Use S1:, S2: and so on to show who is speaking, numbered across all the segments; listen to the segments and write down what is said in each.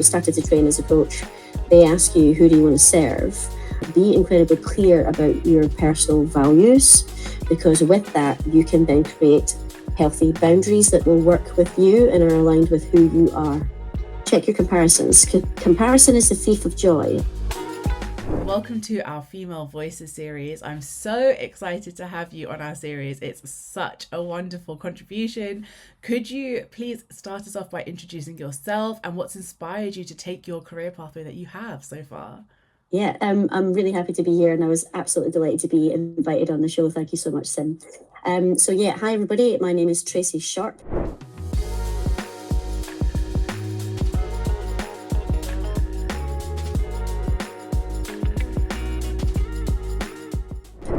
S1: started to train as a coach, they ask you, who do you want to serve? Be incredibly clear about your personal values, because with that, you can then create healthy boundaries that will work with you and are aligned with who you are. Check your comparisons. Comparison is the thief of joy.
S2: Welcome to our Female Voices series. I'm so excited to have you on our series. It's such a wonderful contribution. Could you please start us off by introducing yourself and what's inspired you to take your career pathway that you have so far?
S1: Yeah, I'm really happy to be here, and I was absolutely delighted to be invited on the show. Thank you so much, Sym. Hi everybody. My name is Tracy Sharp.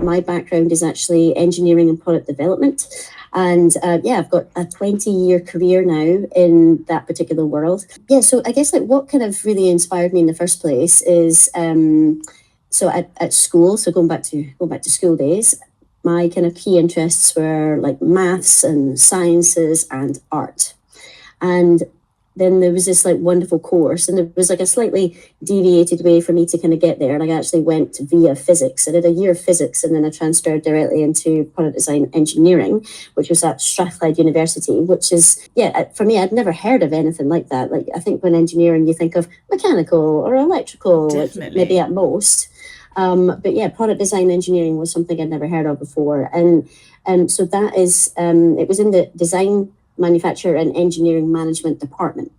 S1: My background is actually engineering and product development. And I've got a 20-year career now in that particular world. Yeah, so I guess what kind of really inspired me in the first place is at school. So going back to school days, my kind of key interests were like maths and sciences and art. And then there was this wonderful course, and there was a slightly deviated way for me to kind of get there. I actually went via physics. I did a year of physics, and then I transferred directly into product design engineering, which was at Strathclyde University, which is, for me, I'd never heard of anything like that. I think when engineering, you think of mechanical or electrical, maybe at most. Product design engineering was something I'd never heard of before. And so that is, it was in the design, manufacture and engineering management department.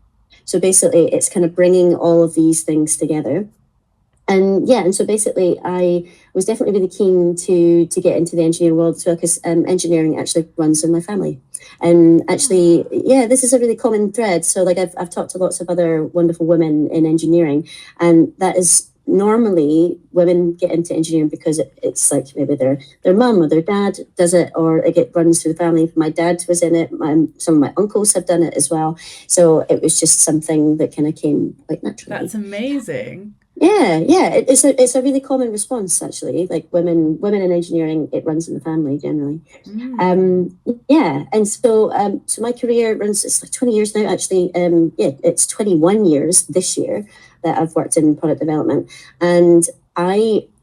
S1: So basically it's kind of bringing all of these things together. And so basically I was definitely really keen to get into the engineering world as well, because engineering actually runs in my family. And actually, this is a really common thread. So I've talked to lots of other wonderful women in engineering, and that is normally women get into engineering because it's maybe their mum or their dad does it, or it runs through the family. My dad was in it. Some of my uncles have done it as well. So it was just something that kind of came quite naturally.
S2: That's amazing.
S1: Yeah, it's a really common response actually. Women in engineering, it runs in the family generally. And so my career runs, it's 20 years now actually. It's 21 years this year that I've worked in product development, and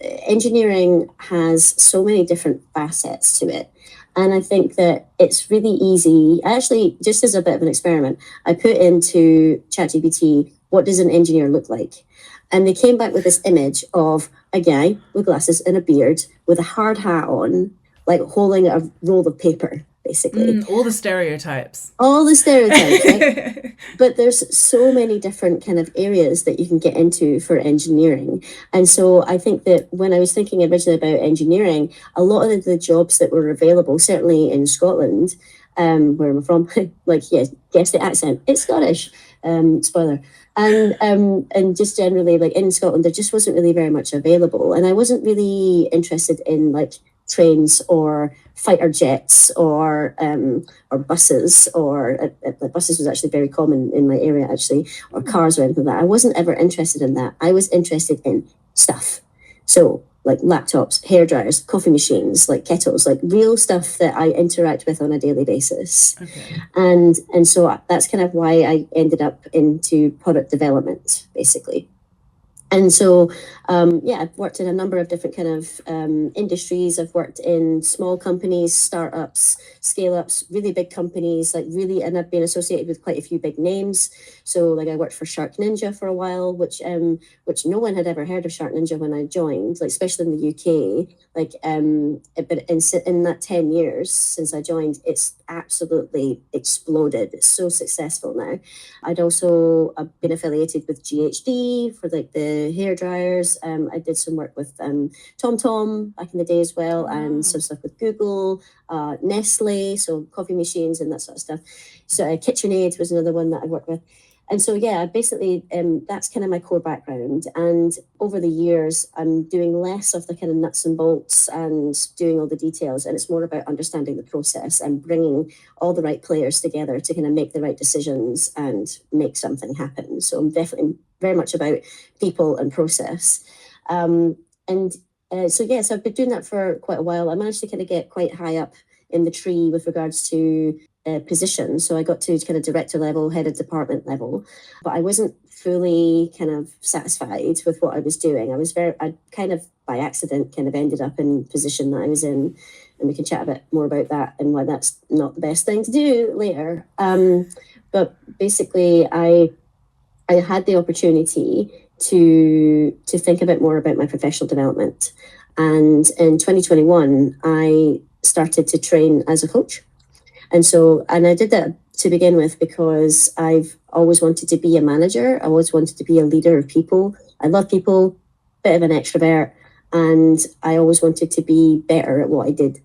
S1: engineering has so many different facets to it. And I think that it's really easy. Actually, just as a bit of an experiment, I put into ChatGPT, what does an engineer look like? And they came back with this image of a guy with glasses and a beard with a hard hat on, holding a roll of paper, basically.
S2: All the stereotypes.
S1: Right? But there's so many different kind of areas that you can get into for engineering. And so I think that when I was thinking originally about engineering, a lot of the jobs that were available, certainly in Scotland, where I'm from, guess the accent, it's Scottish, spoiler. And just generally, in Scotland, there just wasn't really very much available. And I wasn't really interested in trains or fighter jets or buses, or buses was actually very common in my area actually, or cars or anything like that. I wasn't ever interested in that. I was interested in stuff. So laptops, hair dryers, coffee machines, kettles, real stuff that I interact with on a daily basis.
S2: Okay.
S1: And so that's kind of why I ended up into product development, basically. And so, I've worked in a number of different kind of industries. I've worked in small companies, startups, scale-ups, really big companies, and I've been associated with quite a few big names. So I worked for SharkNinja for a while, which no one had ever heard of SharkNinja when I joined, especially in the UK. But in that 10 years since I joined, it's absolutely exploded. It's so successful now. I'd also been affiliated with GHD for the hair dryers. I did some work with TomTom back in the day as well, and some stuff with Google, Nestle, so coffee machines and that sort of stuff. So KitchenAid was another one that I worked with. And so, basically, that's kind of my core background. And over the years, I'm doing less of the kind of nuts and bolts and doing all the details. And it's more about understanding the process and bringing all the right players together to kind of make the right decisions and make something happen. So I'm definitely very much about people and process. So I've been doing that for quite a while. I managed to kind of get quite high up in the tree with regards to position. So I got to kind of director level, head of department level, but I wasn't fully kind of satisfied with what I was doing. I kind of by accident kind of ended up in the position that I was in, and we can chat a bit more about that and why that's not the best thing to do later. But basically, I had the opportunity to think a bit more about my professional development, and in 2021, I started to train as a coach. And I did that to begin with because I've always wanted to be a manager. I always wanted to be a leader of people. I love people, bit of an extrovert, and I always wanted to be better at what I did.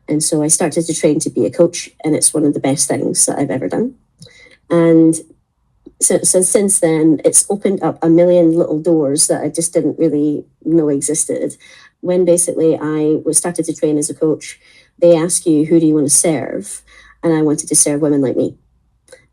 S1: And so I started to train to be a coach, and it's one of the best things that I've ever done. And so since then, it's opened up a million little doors that I just didn't really know existed. When basically I was started to train as a coach, they ask you, who do you want to serve? And I wanted to serve women like me.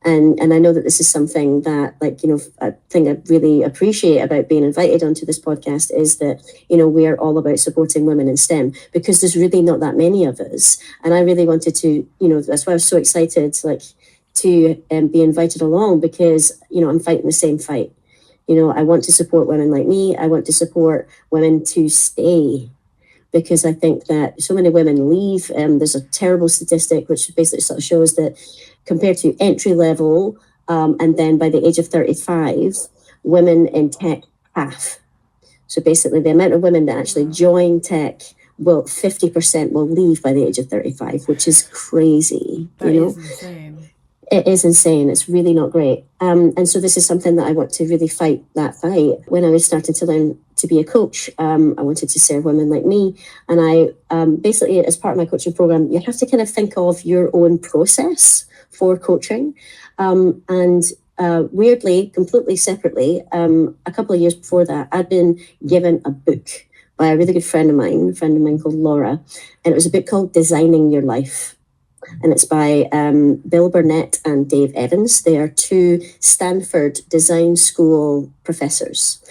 S1: And I know that this is something that, like, a thing I really appreciate about being invited onto this podcast is that, we are all about supporting women in STEM, because there's really not that many of us. And I really wanted to, that's why I was so excited, to be invited along, because, I'm fighting the same fight. I want to support women like me. I want to support women to stay, because I think that so many women leave. There's a terrible statistic which basically sort of shows that compared to entry level, and then by the age of 35, women in tech half. So basically the amount of women that actually join tech, 50% will leave by the age of 35, which is crazy.
S2: That is insane.
S1: It is insane. It's really not great. And so this is something that I want to really fight that fight. When I was starting to learn to be a coach, I wanted to serve women like me. And I basically, as part of my coaching program, you have to kind of think of your own process for coaching. And weirdly, completely separately, a couple of years before that, I'd been given a book by a really good friend of mine called Laura. And it was a book called Designing Your Life. And it's by Bill Burnett and Dave Evans. They are two Stanford Design School professors.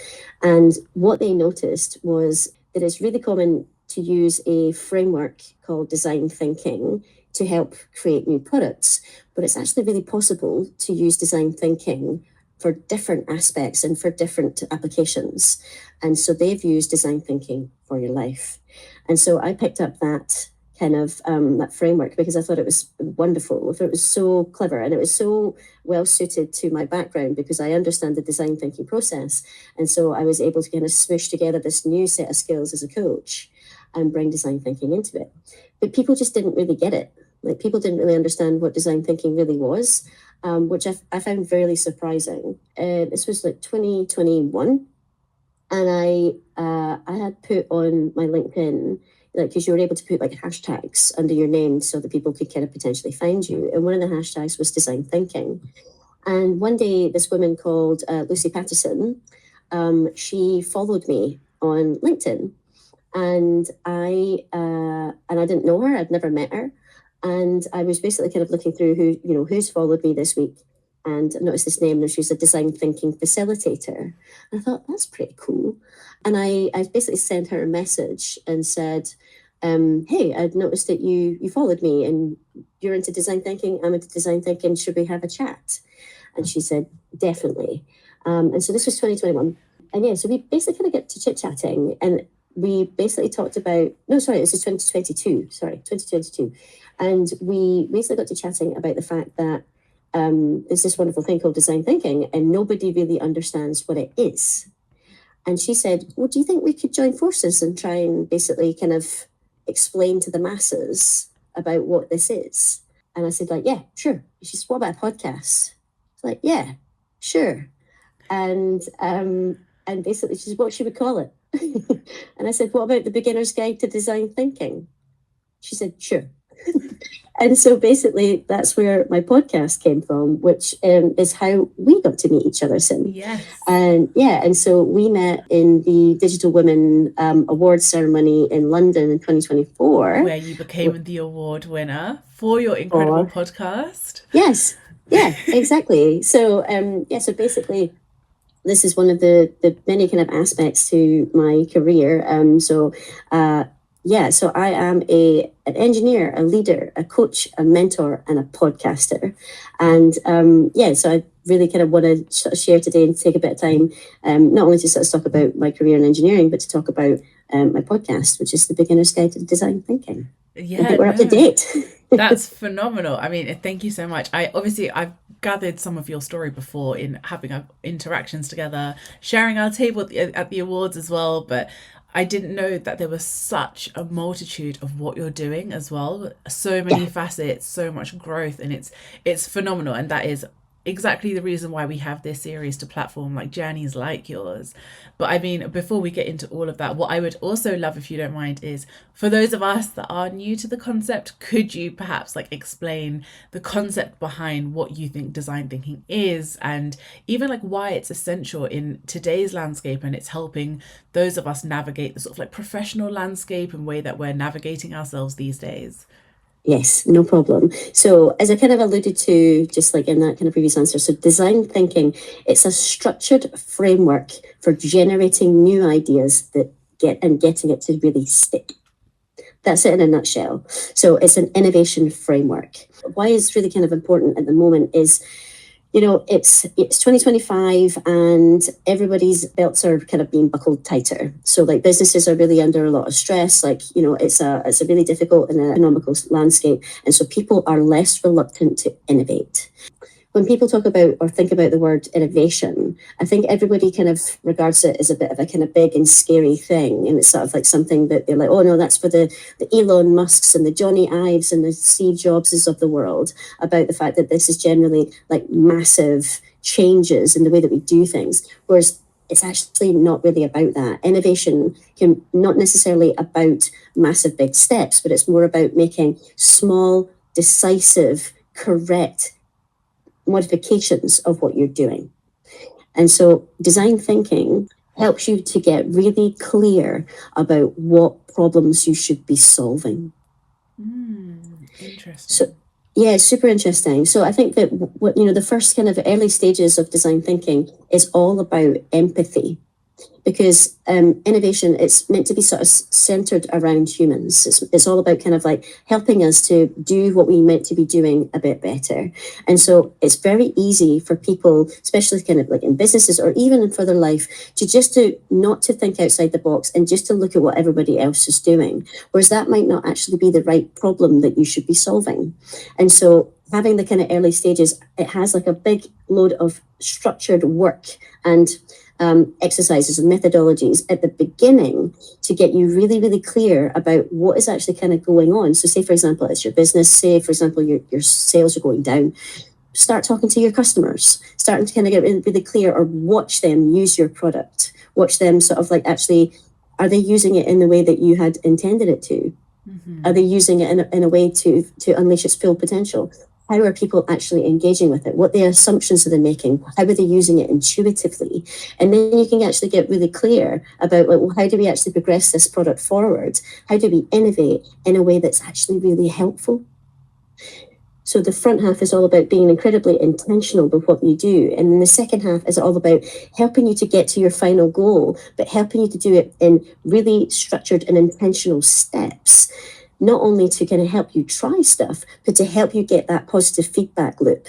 S1: And what they noticed was that it's really common to use a framework called design thinking to help create new products. But it's actually really possible to use design thinking for different aspects and for different applications. And so they've used design thinking for your life. And so I picked up that kind of that framework because I thought it was wonderful. I thought it was so clever, and it was so well suited to my background because I understand the design thinking process. And so I was able to kind of smoosh together this new set of skills as a coach and bring design thinking into it. But people just didn't really get it. Like, people didn't really understand what design thinking really was, which I found very surprising. This was like 2021, and I had put on my LinkedIn, because you were able to put like hashtags under your name so that people could kind of potentially find you. And one of the hashtags was design thinking. And one day, this woman called Lucy Patterson, she followed me on LinkedIn, and I didn't know her. I'd never met her. And I was basically kind of looking through who's followed me this week, and I noticed this name, and she was a design thinking facilitator. And I thought, that's pretty cool. And I basically sent her a message and said, hey, I'd noticed that you followed me and you're into design thinking. I'm into design thinking. Should we have a chat? And she said, definitely. And so this was 2021. And yeah, so we basically kind of get to chit-chatting, and we basically talked about, this is 2022. And we basically got to chatting about the fact that there's this wonderful thing called design thinking, and nobody really understands what it is. And she said, well, do you think we could join forces and try and basically kind of explain to the masses about what this is? And I said, yeah, sure. She said, what about a podcast? I was yeah, sure. And basically she said, what should we call it? And I said, what about the Beginner's Guide to Design Thinking? She said, sure. And so basically that's where my podcast came from, which is how we got to meet each other, Sym.
S2: Yes.
S1: And so we met in the Digital Women Awards ceremony in London in 2024.
S2: Where you became the award winner for your incredible podcast.
S1: Yes. Yeah, exactly. So, so basically this is one of the many kind of aspects to my career. So I am an engineer, a leader, a coach, a mentor, and a podcaster. And so I really kind of want to sort of share today and take a bit of time, not only to sort of talk about my career in engineering, but to talk about my podcast, which is the Beginner's Guide to Design Thinking.
S2: Yeah,
S1: I think we're up to date.
S2: That's phenomenal. I mean, thank you so much. I've gathered some of your story before in having our interactions together, sharing our table at the awards as well, but I didn't know that there was such a multitude of what you're doing as well. So many facets, so much growth, and it's phenomenal. And that is exactly the reason why we have this series to platform like journeys like yours. But I mean, before we get into all of that, what I would also love, if you don't mind, is for those of us that are new to the concept, could you perhaps like explain the concept behind what you think design thinking is, and even like why it's essential in today's landscape, and it's helping those of us navigate the sort of like professional landscape and way that we're navigating ourselves these days?
S1: Yes, no problem. So as I kind of alluded to, just like in that kind of previous answer, so design thinking, it's a structured framework for generating new ideas that getting it to really stick. That's it in a nutshell. So it's an innovation framework. Why it's really kind of important at the moment is, it's 2025 and everybody's belts are kind of being buckled tighter. So like businesses are really under a lot of stress. Like, it's a really difficult and economical landscape. And so people are less reluctant to innovate. When people talk about or think about the word innovation, I think everybody kind of regards it as a bit of a kind of big and scary thing. And it's sort of like something that they're like, oh no, that's for the Elon Musks and the Johnny Ives and the Steve Jobses of the world, about the fact that this is generally like massive changes in the way that we do things. Whereas it's actually not really about that. Innovation can not necessarily about massive big steps, but it's more about making small, decisive, correct modifications of what you're doing. And so design thinking helps you to get really clear about what problems you should be solving.
S2: Interesting.
S1: So, yeah, super interesting. So I think that the first kind of early stages of design thinking is all about empathy. Because innovation, it's meant to be sort of centered around humans. It's all about kind of like helping us to do what we meant to be doing a bit better. And so it's very easy for people, especially kind of like in businesses or even in further life, to not to think outside the box and just to look at what everybody else is doing. Whereas that might not actually be the right problem that you should be solving. And so having the kind of early stages, it has like a big load of structured work and exercises and methodologies at the beginning to get you really, really clear about what is actually kind of going on. So say, for example, it's your business. Say, for example, your sales are going down. Start talking to your customers, starting to kind of get really, really clear, or watch them use your product. Watch them sort of like, actually, are they using it in the way that you had intended it to? Mm-hmm. Are they using it in a way to unleash its full potential? How are people actually engaging with it? What their assumptions are they making? How are they using it intuitively? And then you can actually get really clear about, well, how do we actually progress this product forward? How do we innovate in a way that's actually really helpful? So the front half is all about being incredibly intentional with what you do. And then the second half is all about helping you to get to your final goal, but helping you to do it in really structured and intentional steps. Not only to kind of help you try stuff, but to help you get that positive feedback loop.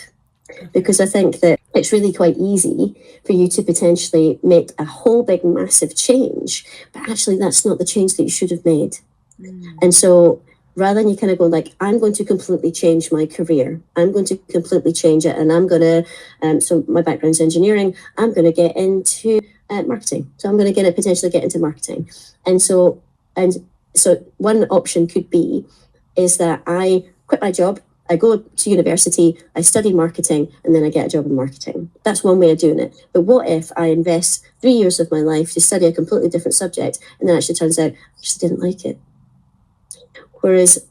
S1: Because I think that it's really quite easy for you to potentially make a whole big massive change, but actually that's not the change that you should have made. And so rather than you kind of go like, I'm going to completely change my career, I'm going to completely change it, and I'm going to, so my background's engineering, I'm going to get into marketing. So I'm going to potentially get into marketing. And so one option could be is that I quit my job, I go to university, I study marketing, and then I get a job in marketing. That's one way of doing it. But what if I invest 3 years of my life to study a completely different subject, and then actually turns out I just didn't like it? Whereas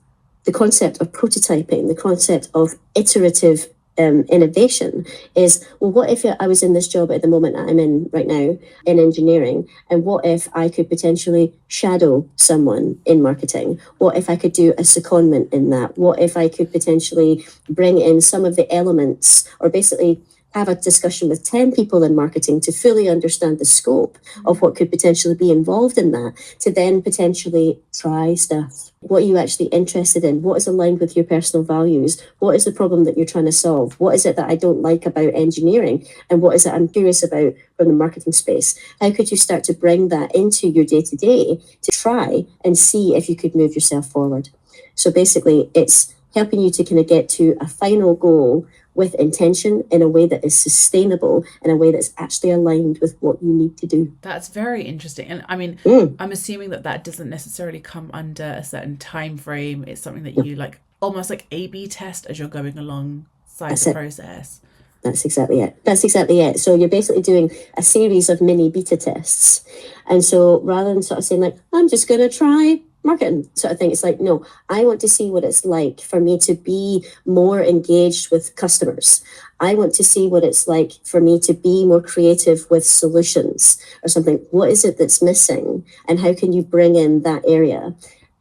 S1: the concept of prototyping, the concept of iterative innovation is, well, what if I was in this job at the moment I'm in right now in engineering, and what if I could potentially shadow someone in marketing? What if I could do a secondment in that? What if I could potentially bring in some of the elements, or basically have a discussion with 10 people in marketing to fully understand the scope of what could potentially be involved in that, to then potentially try stuff. What are you actually interested in? What is aligned with your personal values? What is the problem that you're trying to solve? What is it that I don't like about engineering? And what is it I'm curious about from the marketing space? How could you start to bring that into your day-to-day to try and see if you could move yourself forward? So basically, it's helping you to kind of get to a final goal with intention in a way that is sustainable, in a way that's actually aligned with what you need to do.
S2: That's very interesting. And I mean, I'm assuming that that doesn't necessarily come under a certain time frame. It's something that you like almost like A/B test as you're going alongside the process.
S1: That's exactly it. So you're basically doing a series of mini beta tests. And so rather than sort of saying like, I'm just going to try marketing sort of thing, it's like, no, I want to see what it's like for me to be more engaged with customers. I want to see what it's like for me to be more creative with solutions or something. What is it that's missing? And how can you bring in that area?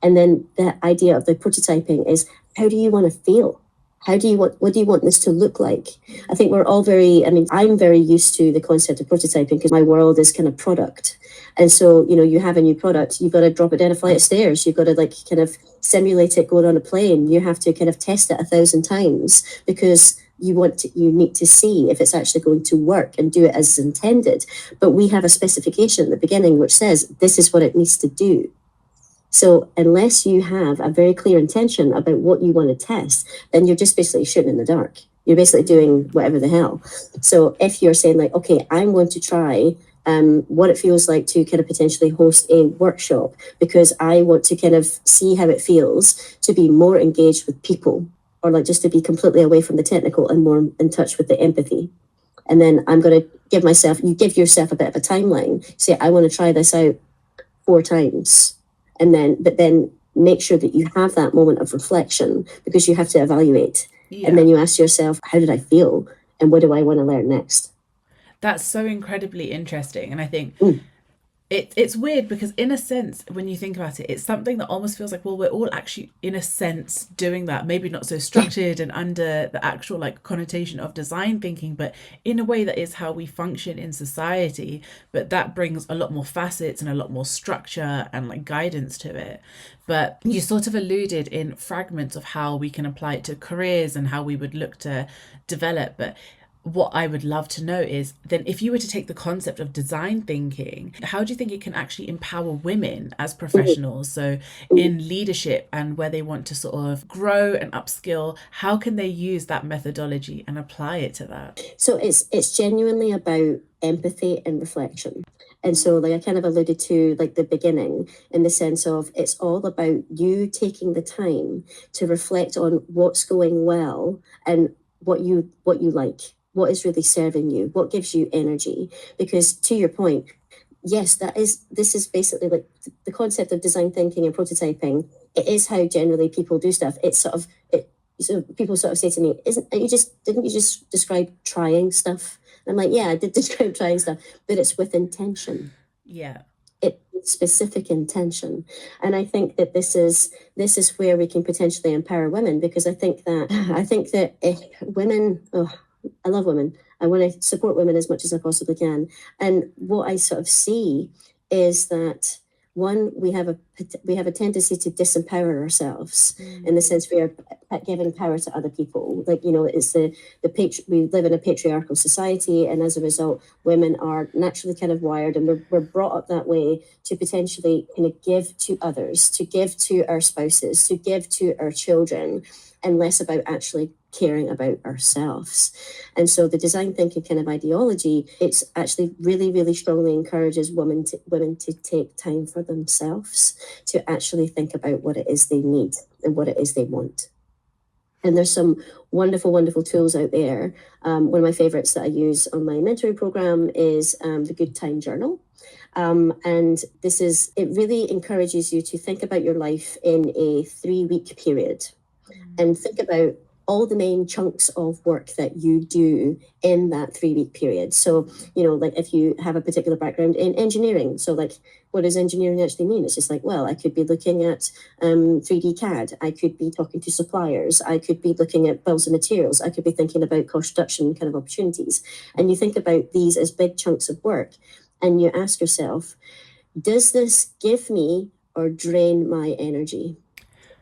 S1: And then the idea of the prototyping is, how do you want to feel? What do you want this to look like? I think we're all I'm very used to the concept of prototyping because my world is kind of product. And so, you have a new product, you've got to drop it down a flight of stairs. You've got to like kind of simulate it going on a plane. You have to kind of test it 1,000 times because you need to see if it's actually going to work and do it as intended. But we have a specification at the beginning which says this is what it needs to do. So unless you have a very clear intention about what you want to test, then you're just basically shooting in the dark. You're basically doing whatever the hell. So if you're saying like, okay, I'm going to try what it feels like to kind of potentially host a workshop because I want to kind of see how it feels to be more engaged with people, or like just to be completely away from the technical and more in touch with the empathy. And then I'm going to give yourself a bit of a timeline. Say, I want to try this out 4 times. But then make sure that you have that moment of reflection because you have to evaluate. Yeah. And then you ask yourself, how did I feel? And what do I want to learn next?
S2: That's so incredibly interesting. And I think it's weird because in a sense, when you think about it, it's something that almost feels like, well, we're all actually in a sense doing that, maybe not so structured and under the actual like connotation of design thinking, but in a way that is how we function in society. But that brings a lot more facets and a lot more structure and like guidance to it. But you sort of alluded in fragments of how we can apply it to careers and how we would look to develop. But what I would love to know is then if you were to take the concept of design thinking, how do you think it can actually empower women as professionals? So in leadership and where they want to sort of grow and upskill, how can they use that methodology and apply it to that?
S1: So it's genuinely about empathy and reflection. And so like I kind of alluded to like the beginning in the sense of it's all about you taking the time to reflect on what's going well and what you like. What is really serving you? What gives you energy? Because to your point, yes, this is basically like the concept of design thinking and prototyping. It is how generally people do stuff. It's sort of so people sort of say to me, didn't you just describe trying stuff? And I'm like, yeah, I did describe trying stuff, but it's with intention.
S2: Yeah.
S1: It's specific intention. And I think that this is where we can potentially empower women, because I think that if women, I love women. I want to support women as much as I possibly can. And what I sort of see is that one, we have a tendency to disempower ourselves in the sense we are giving power to other people. Like, it's we live in a patriarchal society, and as a result, women are naturally kind of wired, and we're brought up that way to potentially kind of give to others, to give to our spouses, to give to our children, and less about actually caring about ourselves. And so the design thinking kind of ideology, it's actually really, really strongly encourages women to take time for themselves, to actually think about what it is they need and what it is they want. And there's some wonderful, wonderful tools out there. One of my favorites that I use on my mentoring program is the Good Time Journal. And it really encourages you to think about your life in a 3-week period and think about all the main chunks of work that you do in that 3-week period. So, like if you have a particular background in engineering, so like what does engineering actually mean? It's just like, well, I could be looking at 3D CAD. I could be talking to suppliers. I could be looking at bills and materials. I could be thinking about cost reduction kind of opportunities. And you think about these as big chunks of work, and you ask yourself, does this give me or drain my energy?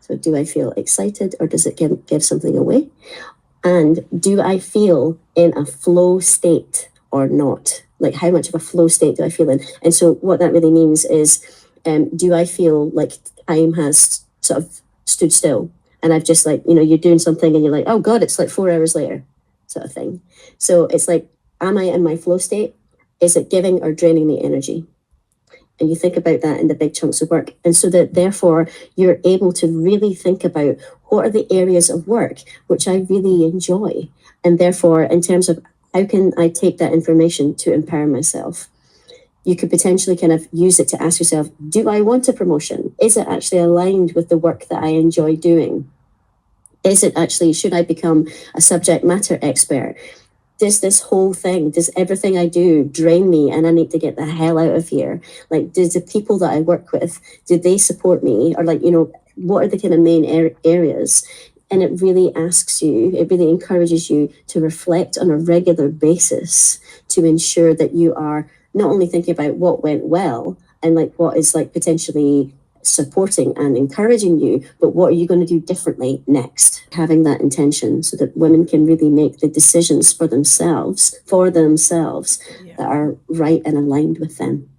S1: So do I feel excited, or does it give something away? And do I feel in a flow state or not? Like, how much of a flow state do I feel in? And so what that really means is, do I feel like time has sort of stood still? And I've just, like, you're doing something and you're like, oh God, it's like 4 hours later, sort of thing. So it's like, am I in my flow state? Is it giving or draining me energy? And you think about that in the big chunks of work. And so that therefore you're able to really think about, what are the areas of work which I really enjoy? And therefore, in terms of how can I take that information to empower myself? You could potentially kind of use it to ask yourself, do I want a promotion? Is it actually aligned with the work that I enjoy doing? Is it actually, should I become a subject matter expert? Does this whole thing, does everything I do drain me and I need to get the hell out of here? Like, does the people that I work with, do they support me? Or like, what are the kind of main areas? And it really asks you, it really encourages you to reflect on a regular basis to ensure that you are not only thinking about what went well and like what is like potentially supporting and encouraging you, but what are you going to do differently next? Having that intention so that women can really make the decisions for themselves that are right and aligned with them.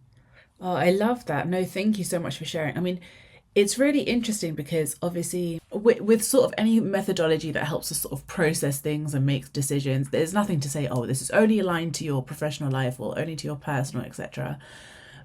S2: Oh, I love that. No, thank you so much for sharing. I mean, it's really interesting because obviously with sort of any methodology that helps us sort of process things and make decisions, there's nothing to say, oh, this is only aligned to your professional life or only to your personal, etc.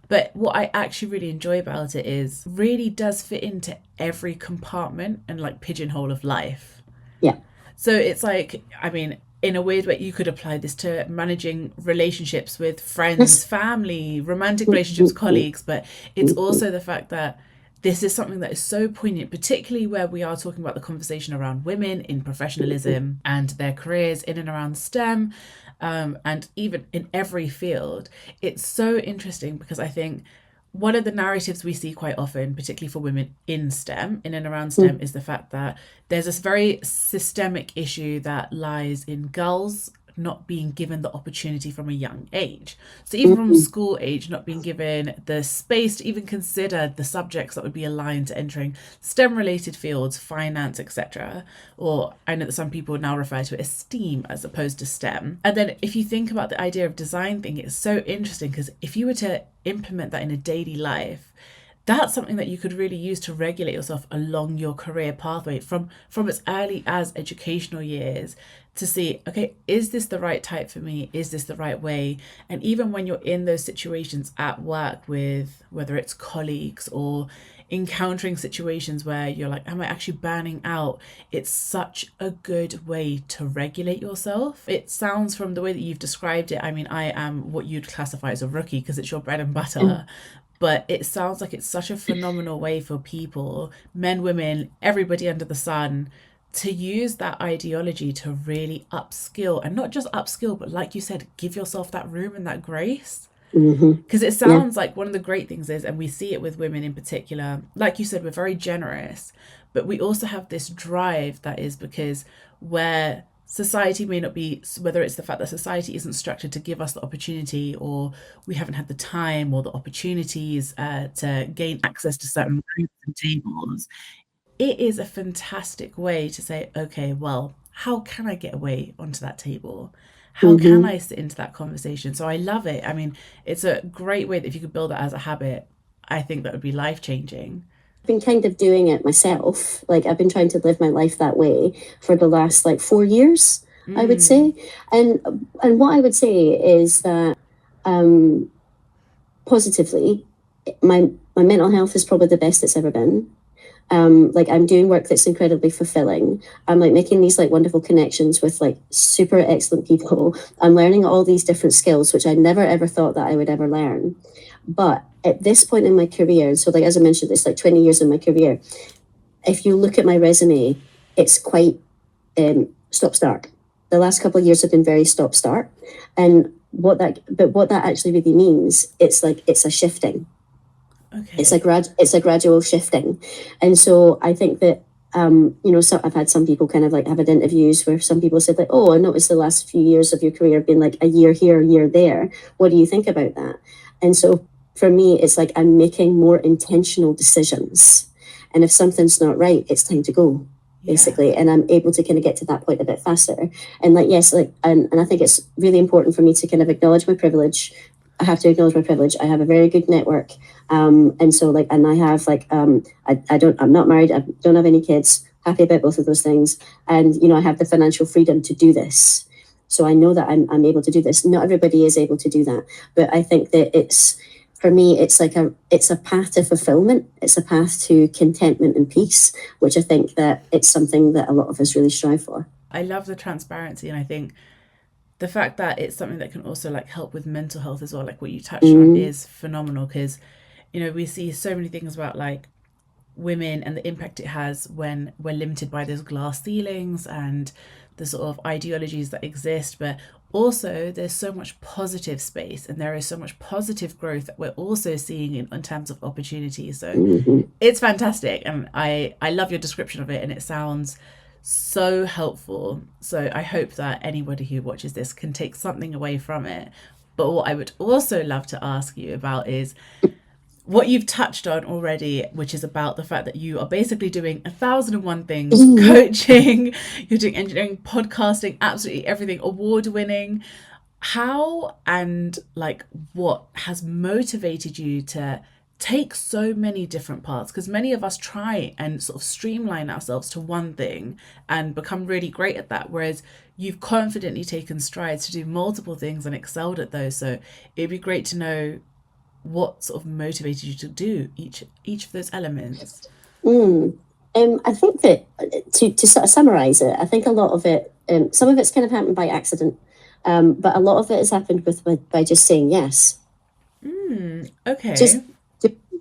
S2: But what I actually really enjoy about it is really does fit into every compartment and like pigeonhole of life.
S1: Yeah.
S2: So it's like, I mean, in a weird way, you could apply this to managing relationships with friends, family, romantic relationships, colleagues. But it's also the fact that this is something that is so poignant, particularly where we are talking about the conversation around women in professionalism and their careers in and around STEM, and even in every field. It's so interesting because I think one of the narratives we see quite often, particularly for women in STEM, in and around STEM, is the fact that there's this very systemic issue that lies in girls not being given the opportunity from a young age. So even from school age, not being given the space to even consider the subjects that would be aligned to entering STEM related fields, finance, etc. Or I know that some people now refer to it as STEAM as opposed to STEM. And then if you think about the idea of design thing, it's so interesting because if you were to implement that in a daily life, that's something that you could really use to regulate yourself along your career pathway from as early as educational years to see, okay, is this the right type for me? Is this the right way? And even when you're in those situations at work with whether it's colleagues or encountering situations where you're like, am I actually burning out? It's such a good way to regulate yourself. It sounds from the way that you've described it, I mean, I am what you'd classify as a rookie because it's your bread and butter. But it sounds like it's such a phenomenal way for people, men, women, everybody under the sun, to use that ideology to really upskill, and not just upskill, but like you said, give yourself that room and that grace. Because it sounds like one of the great things is, and we see it with women in particular, like you said, we're very generous, but we also have this drive that is because where society may not be, whether it's the fact that society isn't structured to give us the opportunity, or we haven't had the time or the opportunities to gain access to certain groups and tables, it is a fantastic way to say, okay, well, how can I get away onto that table? How can I sit into that conversation? So I love it. I mean, it's a great way that if you could build that as a habit, I think that would be life changing.
S1: Been kind of doing it myself. Like, I've been trying to live my life that way for the last like 4 years, I would say. And what I would say is that positively, my mental health is probably the best it's ever been. Like, I'm doing work that's incredibly fulfilling. I'm like making these like wonderful connections with like super excellent people. I'm learning all these different skills, which I never ever thought that I would ever learn. But at this point in my career, so like as I mentioned, it's like 20 years in my career. If you look at my resume, it's quite stop-start. The last couple of years have been very stop-start. And what that actually really means, it's like it's a shifting.
S2: Okay.
S1: It's a gradual shifting. And so I think that so I've had some people kind of like have had interviews where some people said like, oh, I noticed the last few years of your career have been like a year here, a year there. What do you think about that? And so for me, it's like I'm making more intentional decisions. And if something's not right, it's time to go, basically. And I'm able to kind of get to that point a bit faster. And like, yes, like, and I think it's really important for me to kind of acknowledge my privilege. I have to acknowledge my privilege. I have a very good network. And so like, and I have like, I'm not married. I don't have any kids. Happy about both of those things. And, I have the financial freedom to do this. So I know that I'm able to do this. Not everybody is able to do that. But I think that for me, it's a path to fulfillment. It's a path to contentment and peace, which I think that it's something that a lot of us really strive for.
S2: I love the transparency, and I think the fact that it's something that can also like help with mental health as well, like what you touched on, is phenomenal, because we see so many things about like women and the impact it has when we're limited by those glass ceilings and the sort of ideologies that exist, but also there's so much positive space and there is so much positive growth that we're also seeing in terms of opportunities. So it's fantastic, and I love your description of it, and it sounds so helpful. So I hope that anybody who watches this can take something away from it. But what I would also love to ask you about is what you've touched on already, which is about the fact that you are basically doing 1,001 things, coaching, you're doing engineering, podcasting, absolutely everything, award winning. How and like what has motivated you to take so many different paths? Because many of us try and sort of streamline ourselves to one thing and become really great at that, whereas you've confidently taken strides to do multiple things and excelled at those. So it'd be great to know what sort of motivated you to do each of those elements.
S1: I think that to sort of summarize it, I think a lot of it, some of it's kind of happened by accident, but a lot of it has happened by just saying yes.
S2: Okay.
S1: Just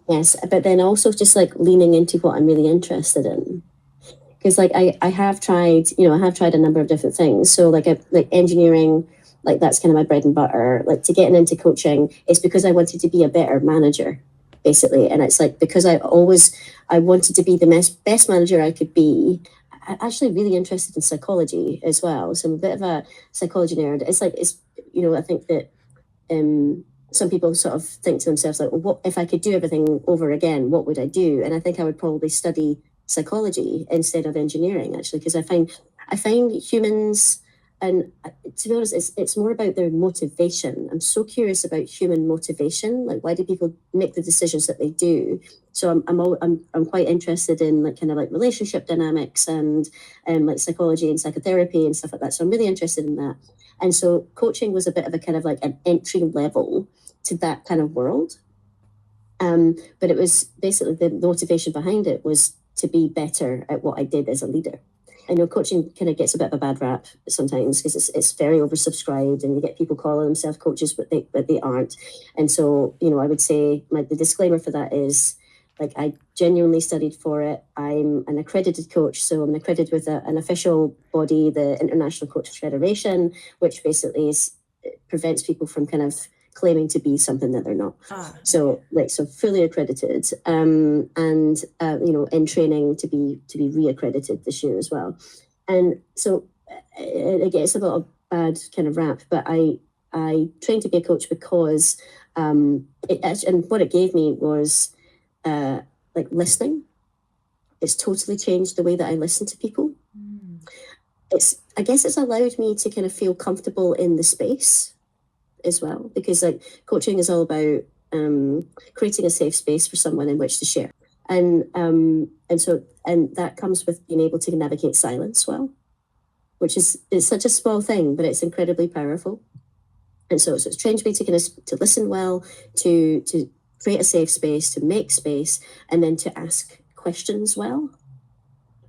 S1: yes, but then also just like leaning into what I'm really interested in. Because like I have tried, I have tried a number of different things. So like engineering, like that's kind of my bread and butter. Like to getting into coaching, it's because I wanted to be a better manager, basically. And it's like because I wanted to be the best manager I could be. I'm actually really interested in psychology as well. So I'm a bit of a psychology nerd. I think that some people sort of think to themselves like, well, what if I could do everything over again? What would I do? And I think I would probably study psychology instead of engineering, actually, because I find humans, and to be honest, it's more about their motivation. I'm so curious about human motivation. Like, why do people make the decisions that they do? So I'm quite interested in like kind of like relationship dynamics and like psychology and psychotherapy and stuff like that. So I'm really interested in that. And so coaching was a bit of a kind of like an entry level to that kind of world. But it was basically the motivation behind it was to be better at what I did as a leader. I know coaching kind of gets a bit of a bad rap sometimes because it's very oversubscribed and you get people calling themselves coaches, but they aren't. And so, I would say the disclaimer for that is like, I genuinely studied for it. I'm an accredited coach. So I'm accredited with an official body, the International Coaches Federation, which basically prevents people from kind of claiming to be something that they're not. So fully accredited, and in training to be reaccredited this year as well. And so it gets a lot of bad kind of rap, but I trained to be a coach because and what it gave me was like listening. It's totally changed the way that I listen to people. I guess it's allowed me to kind of feel comfortable in the space as well, because like coaching is all about creating a safe space for someone in which to share, and that comes with being able to navigate silence well, which is such a small thing, but it's incredibly powerful. And so it's trained me to kind of to listen well, to create a safe space, to make space, and then to ask questions well.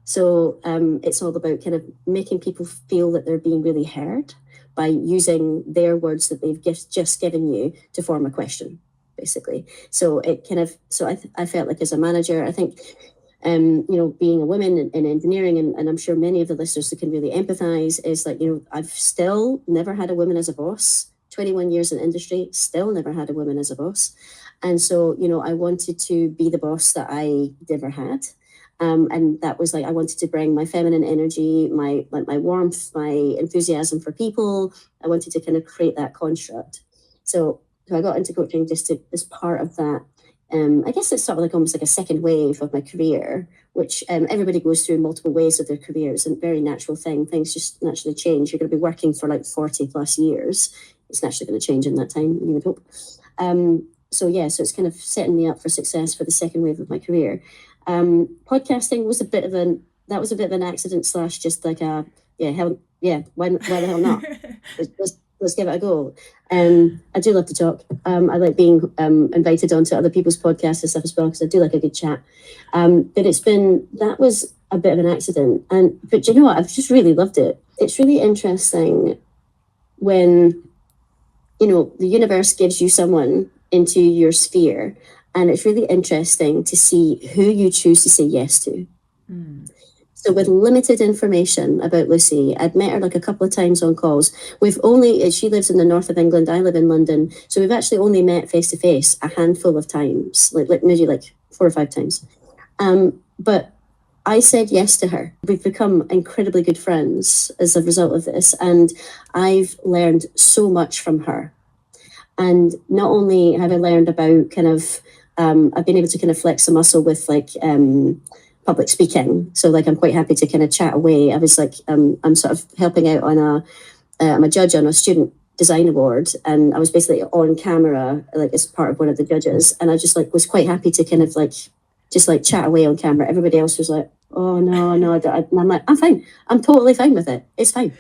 S1: So it's all about kind of making people feel that they're being really heard by using their words that they've just given you to form a question, basically. So I felt like as a manager, I think, being a woman in engineering, and I'm sure many of the listeners that can really empathize, is like, I've still never had a woman as a boss. 21 years in industry, still never had a woman as a boss. And so, I wanted to be the boss that I never had. And that was like, I wanted to bring my feminine energy, my warmth, my enthusiasm for people. I wanted to kind of create that construct. So I got into coaching just as part of that. I guess it's sort of like almost like a second wave of my career, which everybody goes through multiple waves of their career. It's a very natural thing. Things just naturally change. You're going to be working for like 40 plus years. It's naturally going to change in that time, you would hope. So it's kind of setting me up for success for the second wave of my career. Podcasting was a bit of an accident / just like why the hell not? Let's give it a go. I do love to talk. I like being invited onto other people's podcasts and stuff as well, because I do like a good chat. But that was a bit of an accident. But you know what? I've just really loved it. It's really interesting when, the universe gives you someone into your sphere, and it's really interesting to see who you choose to say yes to. So with limited information about Lucy, I'd met her like a couple of times on calls. She lives in the north of England, I live in London. So we've actually only met face to face a handful of times, like maybe like 4 or 5 times. But I said yes to her. We've become incredibly good friends as a result of this. And I've learned so much from her. And not only have I learned about kind of, I've been able to kind of flex a muscle with like public speaking. So like, I'm quite happy to kind of chat away. I was like, I'm sort of helping out on I'm a judge on a student design award. And I was basically on camera, like as part of one of the judges. And I just like was quite happy to kind of like, just like chat away on camera. Everybody else was like, oh no. And I'm like, I'm fine. I'm totally fine with it. It's fine.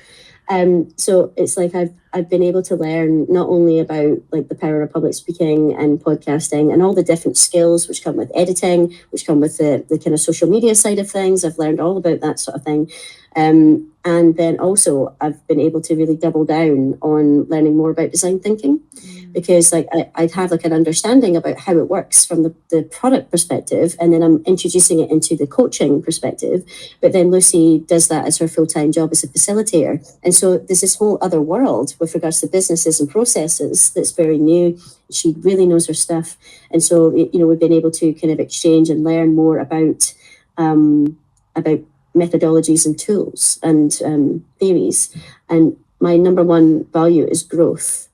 S1: So it's like I've been able to learn not only about like the power of public speaking and podcasting and all the different skills which come with editing, which come with the kind of social media side of things. I've learned all about that sort of thing. And then also I've been able to really double down on learning more about design thinking, because like I have like an understanding about how it works from the product perspective, and then I'm introducing it into the coaching perspective. But then Lucy does that as her full-time job as a facilitator. And so there's this whole other world with regards to businesses and processes that's very new. She really knows her stuff. And so, we've been able to kind of exchange and learn more about methodologies and tools and theories. And my number one value is growth.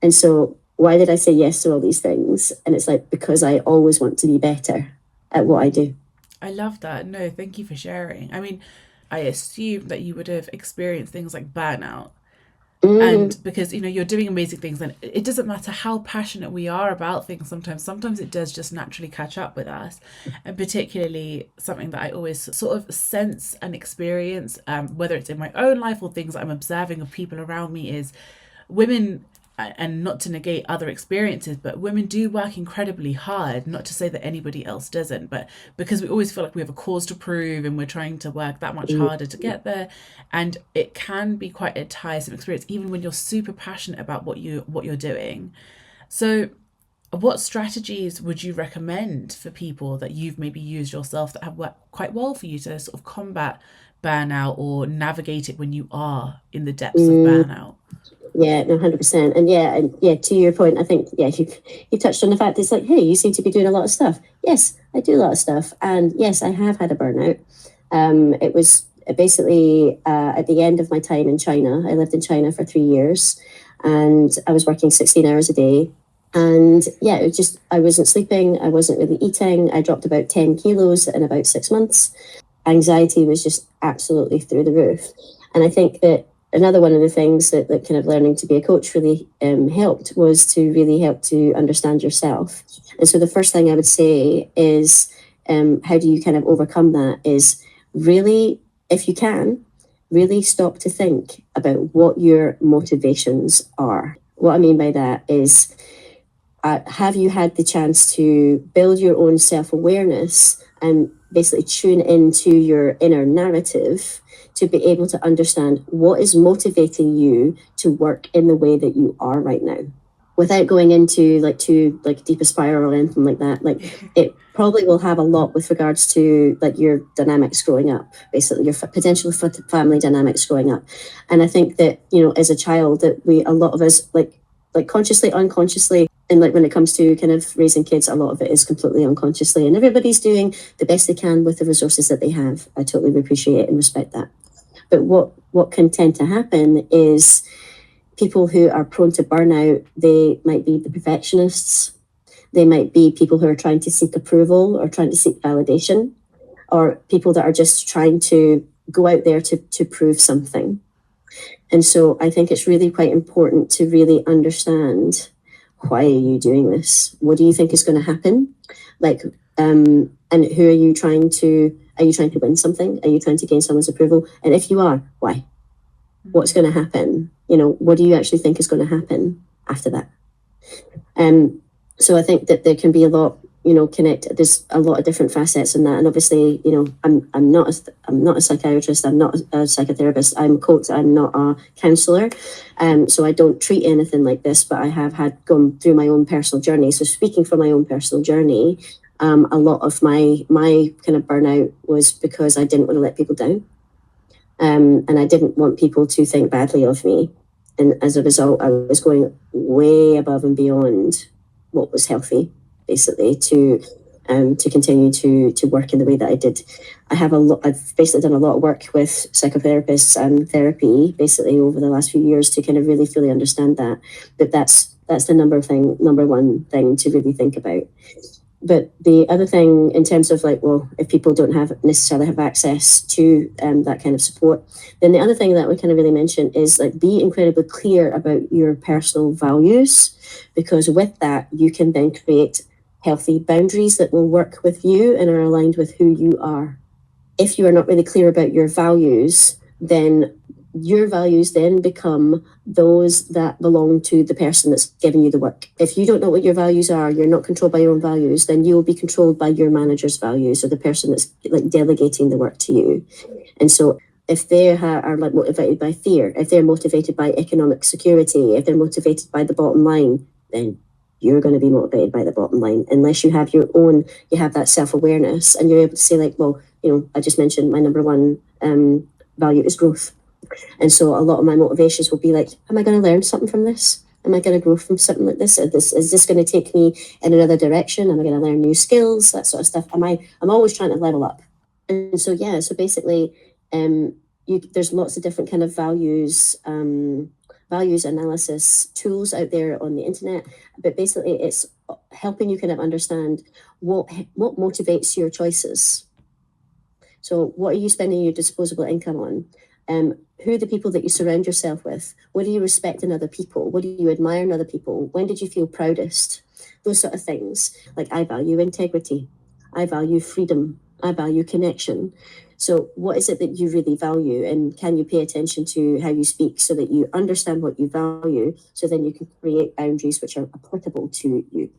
S1: And so why did I say yes to all these things? And it's like, because I always want to be better at what I do.
S2: I love that. No, thank you for sharing. I mean, I assume that you would have experienced things like burnout. And because, you're doing amazing things, and it doesn't matter how passionate we are about things. Sometimes it does just naturally catch up with us. And particularly something that I always sort of sense and experience, whether it's in my own life or things I'm observing of people around me, is women, and not to negate other experiences, but women do work incredibly hard. Not to say that anybody else doesn't, but because we always feel like we have a cause to prove and we're trying to work that much harder to get there. And it can be quite a tiresome experience, even when you're super passionate about what you're doing. So what strategies would you recommend for people that you've maybe used yourself that have worked quite well for you to sort of combat burnout or navigate it when you are in the depths of burnout?
S1: Yeah, no, 100%. And to your point, I think, you touched on the fact it's like, hey, you seem to be doing a lot of stuff. Yes, I do a lot of stuff. And yes, I have had a burnout. It was basically at the end of my time in China. I lived in China for 3 years, and I was working 16 hours a day. And it was just, I wasn't sleeping. I wasn't really eating. I dropped about 10 kilos in about 6 months. Anxiety was just absolutely through the roof. And I think that another one of the things that kind of learning to be a coach really helped was to really help to understand yourself. And so the first thing I would say is, how do you kind of overcome that is really, if you can, really stop to think about what your motivations are. What I mean by that is, have you had the chance to build your own self-awareness and basically tune into your inner narrative to be able to understand what is motivating you to work in the way that you are right now, without going into like too like deep a spiral or anything like that. Like it probably will have a lot with regards to like your dynamics growing up, basically your potential family dynamics growing up. And I think that, as a child, that a lot of us like consciously, unconsciously And like when it comes to kind of raising kids, a lot of it is completely unconsciously, and everybody's doing the best they can with the resources that they have. I totally appreciate and respect that. But what can tend to happen is people who are prone to burnout, they might be the perfectionists. They might be people who are trying to seek approval or trying to seek validation, or people that are just trying to go out there to prove something. And so I think it's really quite important to really understand, why are you doing this? What do you think is going to happen? Like, and who are you trying to win something? Are you trying to gain someone's approval? And if you are, why? What's going to happen? What do you actually think is going to happen after that? So I think that there can be a lot, connected. There's a lot of different facets in that, and obviously, I'm not a psychiatrist, I'm not a psychotherapist, I'm a coach, I'm not a counsellor, so I don't treat anything like this. But I have gone through my own personal journey. So speaking from my own personal journey, a lot of my kind of burnout was because I didn't want to let people down, and I didn't want people to think badly of me, and as a result, I was going way above and beyond what was healthy, basically, to continue to work in the way that I did. I've basically done a lot of work with psychotherapists and therapy, basically, over the last few years to kind of really fully understand that's the number one thing to really think about. But the other thing, in terms of like, well, if people don't necessarily have access to that kind of support, then the other thing that we kind of really mention is like, be incredibly clear about your personal values, because with that you can then create healthy boundaries that will work with you and are aligned with who you are. If you are not really clear about your values, then your values then become those that belong to the person that's giving you the work. If you don't know what your values are, you're not controlled by your own values, then you will be controlled by your manager's values, or the person that's like delegating the work to you. And so if they are like motivated by fear, if they're motivated by economic security, if they're motivated by the bottom line, then you're going to be motivated by the bottom line, unless you have that self-awareness and you're able to say like, well, I just mentioned my number one value is growth. And so a lot of my motivations will be like, am I going to learn something from this? Am I going to grow from something like this? Is this going to take me in another direction? Am I going to learn new skills? That sort of stuff. I'm always trying to level up. And so, yeah, so basically, there's lots of different kind of values analysis tools out there on the internet. But basically, it's helping you kind of understand what motivates your choices. So what are you spending your disposable income on? Who are the people that you surround yourself with? What do you respect in other people? What do you admire in other people? When did you feel proudest? Those sort of things. Like, I value integrity. I value freedom. I value connection. So what is it that you really value? And can you pay attention to how you speak so that you understand what you value, so then you can create boundaries which are applicable to you?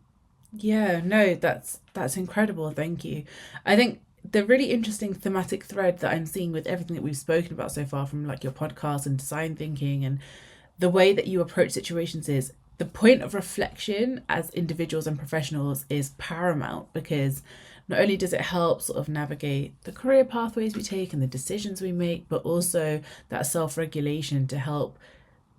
S2: Yeah, no, that's incredible. Thank you. I think the really interesting thematic thread that I'm seeing with everything that we've spoken about so far, from like your podcast and design thinking and the way that you approach situations, is the point of reflection as individuals and professionals is paramount, because not only does it help sort of navigate the career pathways we take and the decisions we make, but also that self-regulation to help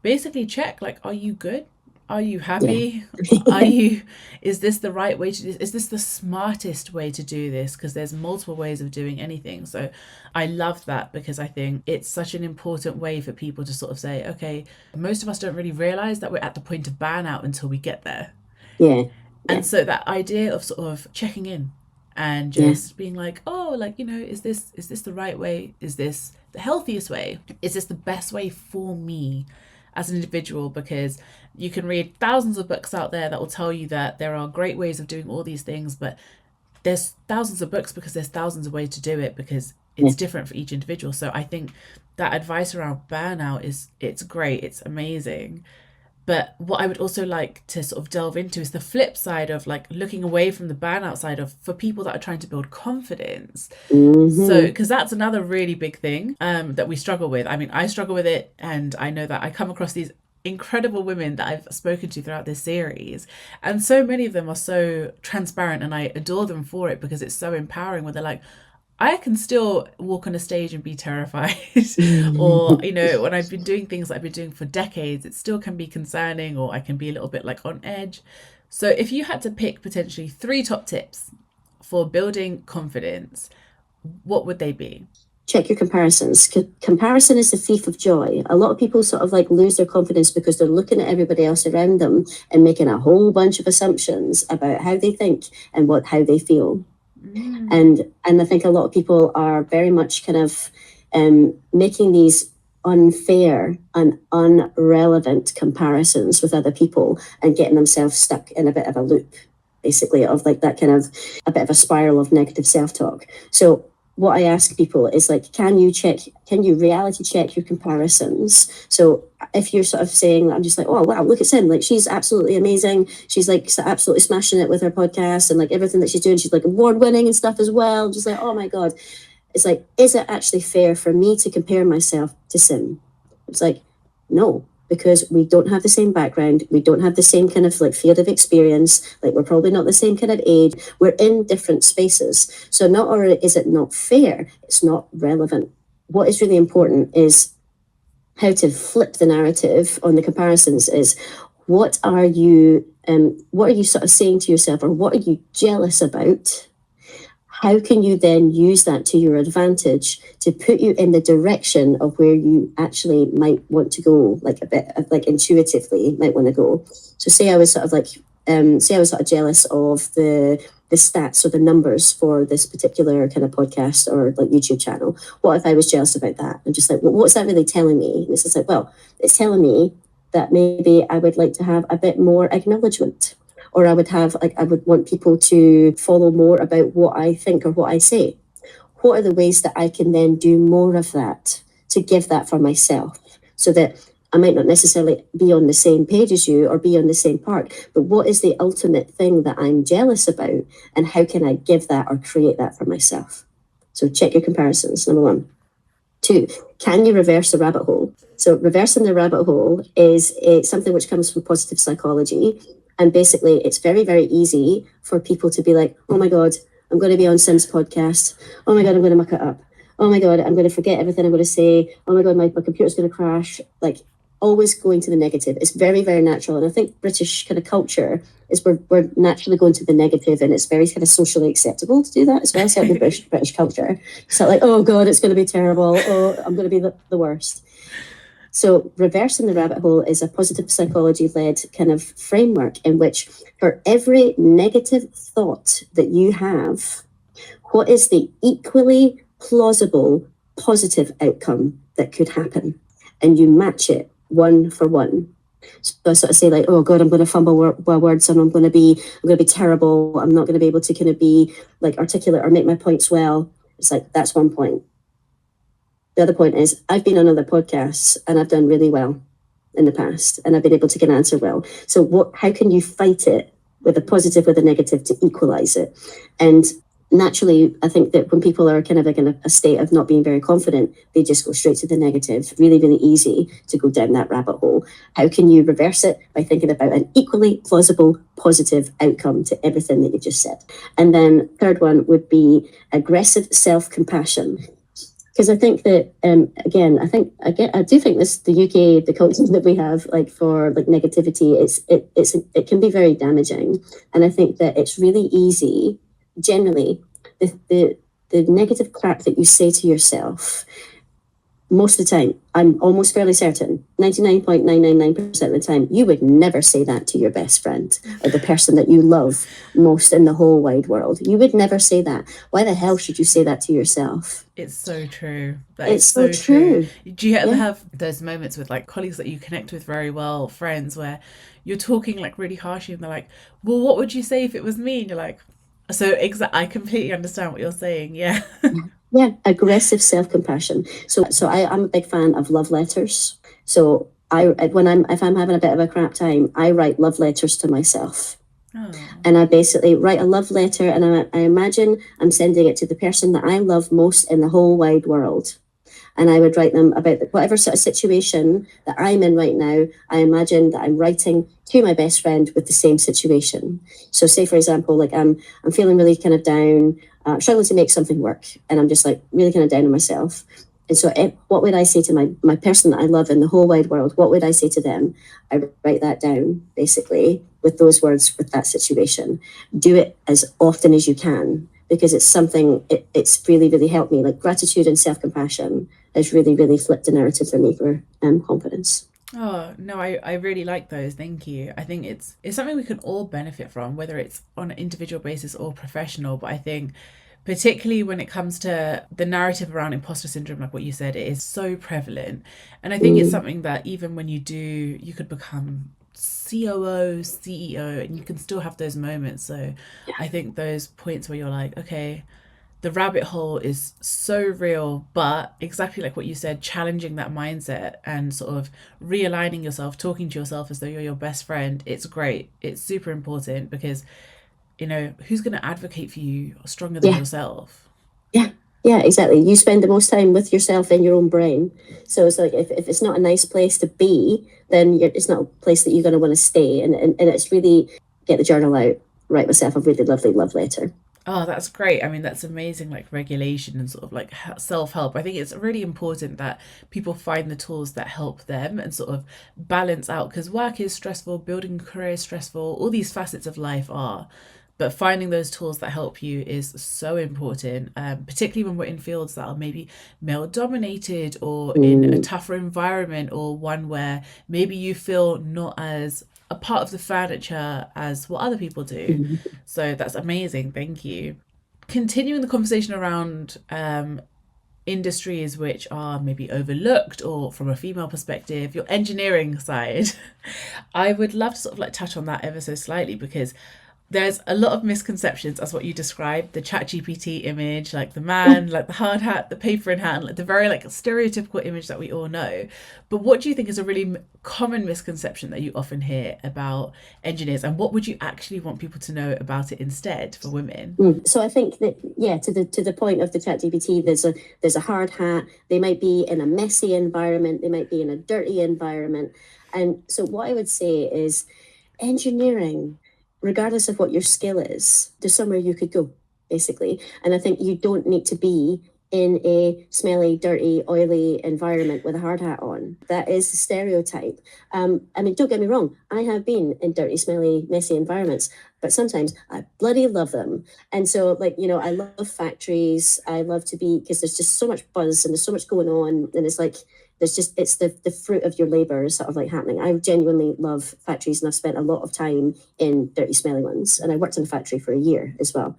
S2: basically check, like, are you good? Are you happy? Yeah. Is this the right way to do this? Is this the smartest way to do this? Because there's multiple ways of doing anything. So I love that, because I think it's such an important way for people to sort of say, okay, most of us don't really realize that we're at the point of burnout until we get there.
S1: Yeah.
S2: And so that idea of sort of checking in and just being like, oh, like, is this the right way? Is this the healthiest way? Is this the best way for me as an individual? Because you can read thousands of books out there that will tell you that there are great ways of doing all these things, but there's thousands of books because there's thousands of ways to do it, because it's different for each individual. So I think that advice around burnout it's great, it's amazing. But what I would also like to sort of delve into is the flip side of like looking away from the burnout side of, for people that are trying to build confidence. Mm-hmm. So, because that's another really big thing that we struggle with. I mean, I struggle with it, and I know that I come across these incredible women that I've spoken to throughout this series, and so many of them are so transparent, and I adore them for it, because it's so empowering, where they're like, I can still walk on a stage and be terrified. Or, when I've been doing things that I've been doing for decades, it still can be concerning, or I can be a little bit like on edge. So if you had to pick potentially 3 top tips for building confidence, what would they be?
S1: Check your comparisons. Comparison is the thief of joy. A lot of people sort of like lose their confidence because they're looking at everybody else around them and making a whole bunch of assumptions about how they think and how they feel. And I think a lot of people are very much kind of making these unfair and unrelevant comparisons with other people and getting themselves stuck in a bit of a loop, basically, of like that kind of a bit of a spiral of negative self-talk. So what I ask people is like, can you reality check your comparisons? So if you're sort of saying, I'm just like, oh, wow, look at Sym, like she's absolutely amazing. She's like absolutely smashing it with her podcast and like everything that she's doing. She's like award winning and stuff as well. Just like, oh my God. It's like, is it actually fair for me to compare myself to Sym? It's like, no, because we don't have the same background. We don't have the same kind of like field of experience. Like we're probably not the same kind of age. We're in different spaces. So not only is it not fair, it's not relevant. What is really important is how to flip the narrative on the comparisons is what are you sort of saying to yourself, or what are you jealous about? How can you then use that to your advantage to put you in the direction of where you actually might want to go, like a bit like intuitively might want to go. So say I was sort of jealous of the stats or the numbers for this particular kind of podcast or like YouTube channel. What if I was jealous about that? And just like, well, what's that really telling me? And it's just like, well, it's telling me that maybe I would like to have a bit more acknowledgement. Or I would want people to follow more about what I think or what I say. What are the ways that I can then do more of that to give that for myself so that I might not necessarily be on the same page as you or be on the same part, but what is the ultimate thing that I'm jealous about and how can I give that or create that for myself? So check your comparisons, number 1. 2, can you reverse the rabbit hole? So reversing the rabbit hole is something which comes from positive psychology. And basically, it's very, very easy for people to be like, oh my God, I'm going to be on Sym's podcast. Oh my God, I'm going to muck it up. Oh my God, I'm going to forget everything I'm going to say. Oh my God, my computer's going to crash. Like always going to the negative. It's very, very natural. And I think British kind of culture is we're naturally going to the negative, and it's very kind of socially acceptable to do that as well. Certainly British culture. So like, oh God, it's going to be terrible. Oh, I'm going to be the worst. So reversing the rabbit hole is a positive psychology-led kind of framework in which for every negative thought that you have, what is the equally plausible positive outcome that could happen? And you match it 1 for 1. So I sort of say like, oh God, I'm going to fumble words and I'm going to be terrible. I'm not going to be able to kind of be like articulate or make my points well. It's like, that's 1 point. The other point is I've been on other podcasts and I've done really well in the past and I've been able to get an answer well. So how can you fight it with a positive, with a negative to equalize it? And naturally, I think that when people are kind of like in a state of not being very confident, they just go straight to the negative. Really, really easy to go down that rabbit hole. How can you reverse it? By thinking about an equally plausible, positive outcome to everything that you've just said. And then third one would be aggressive self-compassion. Because I think that, again, I do think the UK, the culture that we have, like for like negativity, it can be very damaging. And I think that it's really easy, generally, the negative crap that you say to yourself, most of the time, I'm almost fairly certain, 99.999% of the time, you would never say that to your best friend or the person that you love most in the whole wide world. You would never say that. Why the hell should you say that to yourself?
S2: It's so true.
S1: It's so true.
S2: Do you ever have those moments with like colleagues that you connect with very well, friends, where you're talking like really harshly and they're like, well, what would you say if it was me? And you're like, I completely understand what you're saying. Yeah.
S1: Yeah, aggressive self-compassion. So I'm a big fan of love letters. So if I'm having a bit of a crap time, I write love letters to myself. Oh. And I basically write a love letter, and I imagine I'm sending it to the person that I love most in the whole wide world. And I would write them about whatever sort of situation that I'm in right now. I imagine that I'm writing to my best friend with the same situation. So say, for example, like I'm feeling really kind of down, struggling to make something work. And I'm just like really kind of down on myself. And so what would I say to my person that I love in the whole wide world? What would I say to them? I write that down, basically, with those words, with that situation. Do it as often as you can, because it's something, it's really, really helped me. Like gratitude and self-compassion has really, really flipped the narrative for me for confidence.
S2: Oh, no, I really like those. Thank you. I think it's something we can all benefit from, whether it's on an individual basis or professional. But I think particularly when it comes to the narrative around imposter syndrome, like what you said, it is so prevalent. And I think it's something that even when you could become COO, CEO, and you can still have those moments. So I think those points where you're like, okay, the rabbit hole is so real, but exactly like what you said, challenging that mindset and sort of realigning yourself, talking to yourself as though you're your best friend, it's great. It's super important because, who's going to advocate for you stronger than
S1: Yeah.
S2: yourself?
S1: Yeah. Yeah, exactly. You spend the most time with yourself in your own brain. So it's like if it's not a nice place to be, then it's not a place that you're going to want to stay. And it's really get the journal out, write myself a really lovely love letter.
S2: Oh, that's great. I mean, that's amazing, like regulation and sort of like self help. I think it's really important that people find the tools that help them and sort of balance out because work is stressful, building a career is stressful, all these facets of life are. But finding those tools that help you is so important, particularly when we're in fields that are maybe male dominated or in a tougher environment or one where maybe you feel not as a part of the furniture as what other people do. So that's amazing. Thank you. Continuing the conversation around industries which are maybe overlooked or from a female perspective, your engineering side, I would love to sort of like touch on that ever so slightly because there's a lot of misconceptions as what you described, the chat GPT image, like the man, like the hard hat, the paper in hand, like the very like stereotypical image that we all know. But what do you think is a really common misconception that you often hear about engineers, and what would you actually want people to know about it instead for women?
S1: So I think that to the point of the chat GPT, there's a hard hat. They might be in a messy environment, they might be in a dirty environment. And so what I would say is engineering, regardless of what your skill is, there's somewhere you could go, basically. And I think you don't need to be in a smelly, dirty, oily environment with a hard hat on. That is the stereotype. I mean, don't get me wrong, I have been in dirty, smelly, messy environments, but sometimes I bloody love them. And so, like, I love factories. I love to be, because there's just so much buzz and there's so much going on. And it's like, it's the fruit of your labor sort of like happening. I genuinely love factories, and I've spent a lot of time in dirty, smelly ones. And I worked in a factory for a year as well.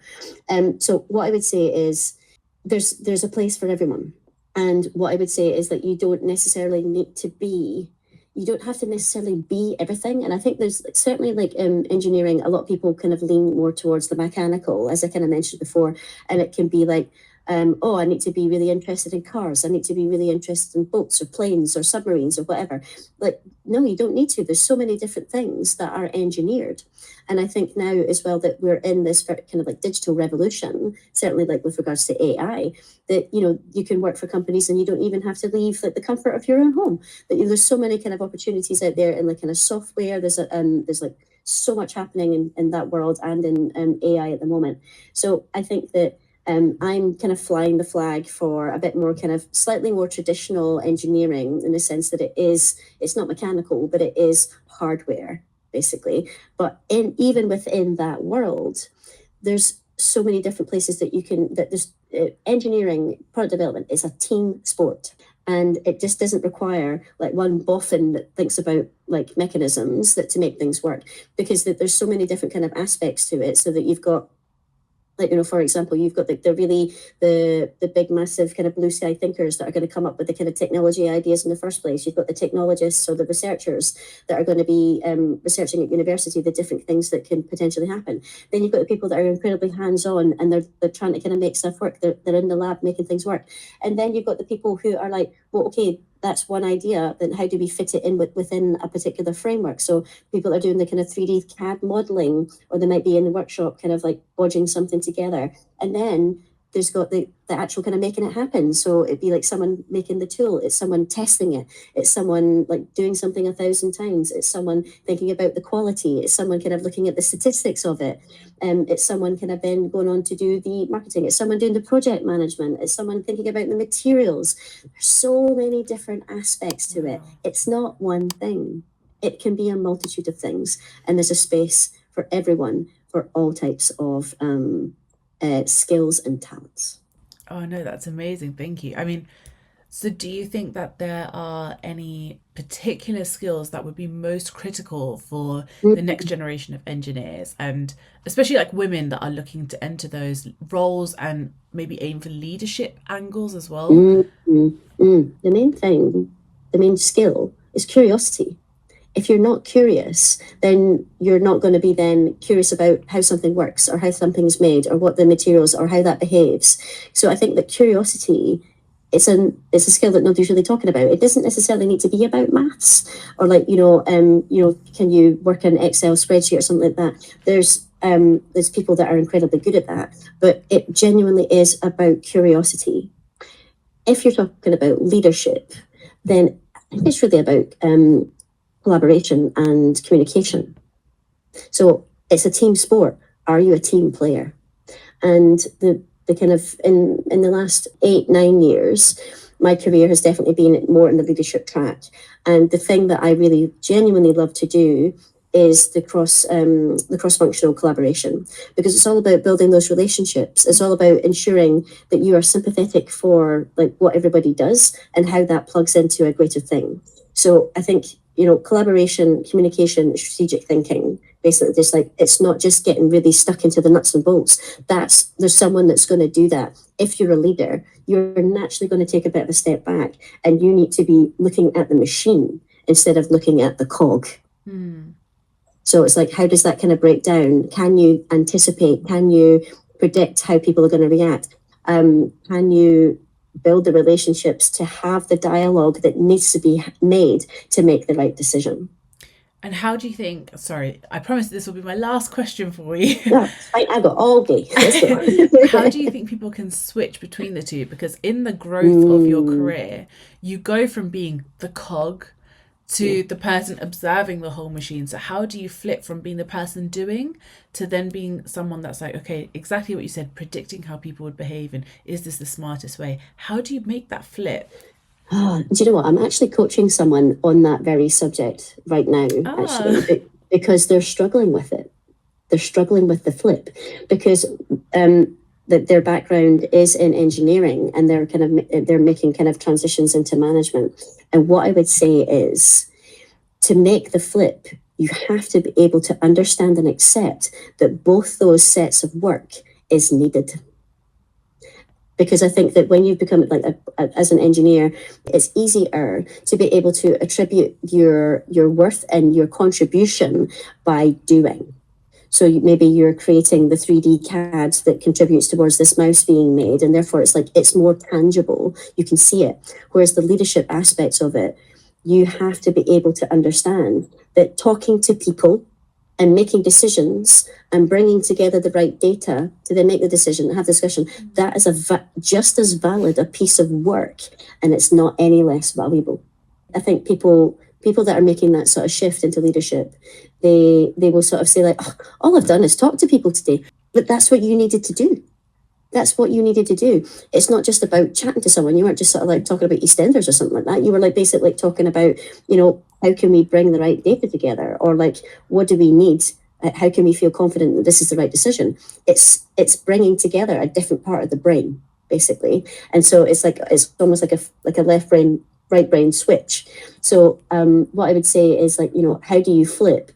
S1: So what I would say is there's a place for everyone. And what I would say is that you don't have to necessarily be everything. And I think there's certainly like engineering, a lot of people kind of lean more towards the mechanical, as I kind of mentioned before. And it can be like, I need to be really interested in cars. I need to be really interested in boats or planes or submarines or whatever. Like, no, you don't need to. There's so many different things that are engineered. And I think now as well that we're in this kind of like digital revolution, certainly like with regards to AI, that, you can work for companies and you don't even have to leave like the comfort of your own home. That there's so many kind of opportunities out there in like kind of software. There's like so much happening in that world and in AI at the moment. So I think that I'm kind of flying the flag for a bit more kind of slightly more traditional engineering in the sense that it's not mechanical, but it is hardware, basically. But even within that world, there's so many different places that there's engineering, product development is a team sport. And it just doesn't require like one boffin that thinks about like mechanisms that to make things work, because there's so many different kind of aspects to it, so that you've got, like, for example, you've got the big massive kind of blue sky thinkers that are going to come up with the kind of technology ideas in the first place. You've got the technologists or the researchers that are going to be researching at university the different things that can potentially happen. Then you've got the people that are incredibly hands-on and they're trying to kind of make stuff work. They're in the lab making things work. And then you've got the people who are like, well, okay, that's one idea, then how do we fit it in within a particular framework? So people are doing the kind of 3D CAD modeling, or they might be in the workshop kind of like bodging something together. And then there's got the actual kind of making it happen. So it'd be like someone making the tool, it's someone testing it, it's someone like doing something 1,000 times, it's someone thinking about the quality, it's someone kind of looking at the statistics of it, it's someone kind of then going on to do the marketing, it's someone doing the project management, it's someone thinking about the materials. There's so many different aspects to it. It's not one thing. It can be a multitude of things, and there's a space for everyone, for all types of skills and talents.
S2: Oh no, that's amazing. Thank you. I mean, so do you think that there are any particular skills that would be most critical for the next generation of engineers, and especially like women that are looking to enter those roles and maybe aim for leadership angles as well?
S1: The main thing, the main skill is curiosity. If you're not curious, then you're not going to be then curious about how something works or how something's made or what the materials or how that behaves. So I think that curiosity, it's a skill that nobody's really talking about. It doesn't necessarily need to be about maths or like, can you work an Excel spreadsheet or something like that? There's people that are incredibly good at that, but it genuinely is about curiosity. If you're talking about leadership, then I think it's really about collaboration and communication. So it's a team sport. Are you a team player? And the kind of in the last 8-9 years, my career has definitely been more in the leadership track. And the thing that I really genuinely love to do is the cross-functional collaboration, because it's all about building those relationships. It's all about ensuring that you are sympathetic for like what everybody does and how that plugs into a greater thing. So I think, collaboration, communication, strategic thinking, basically just like, it's not just getting really stuck into the nuts and bolts. There's someone that's going to do that. If you're a leader, you're naturally going to take a bit of a step back, and you need to be looking at the machine instead of looking at the cog. So it's like, how does that kind of break down? Can you anticipate? Can you predict how people are going to react? Can you build the relationships to have the dialogue that needs to be made to make the right decision?
S2: And how do you think, sorry, I promise this will be my last question for you.
S1: No, I've got all day. Let's
S2: go. How do you think people can switch between the two? Because in the growth of your career, you go from being the cog to the person observing the whole machine. So how do you flip from being the person doing to then being someone that's like, okay, exactly what you said, predicting how people would behave and is this the smartest way? How do you make that flip?
S1: Do you know what? I'm actually coaching someone on that very subject right now, actually, because they're struggling with it. They're struggling with the flip because their background is in engineering, and they're making kind of transitions into management. And what I would say is, to make the flip, you have to be able to understand and accept that both those sets of work is needed. Because I think that when you've become like as an engineer, it's easier to be able to attribute your worth and your contribution by doing. So maybe you're creating the 3D CAD that contributes towards this mouse being made, and therefore it's more tangible. You can see it. Whereas the leadership aspects of it, you have to be able to understand that talking to people and making decisions and bringing together the right data to then make the decision and have discussion, that is just as valid a piece of work, and it's not any less valuable. I think people that are making that sort of shift into leadership, they will sort of say like, oh, all I've done is talk to people today. But that's what you needed to do. That's what you needed to do. It's not just about chatting to someone. You weren't just sort of like talking about EastEnders or something like that. You were like basically like talking about, how can we bring the right data together? Or like, what do we need? How can we feel confident that this is the right decision? It's bringing together a different part of the brain, basically. And so it's almost like a left brain, right brain switch. So what I would say is like, how do you flip?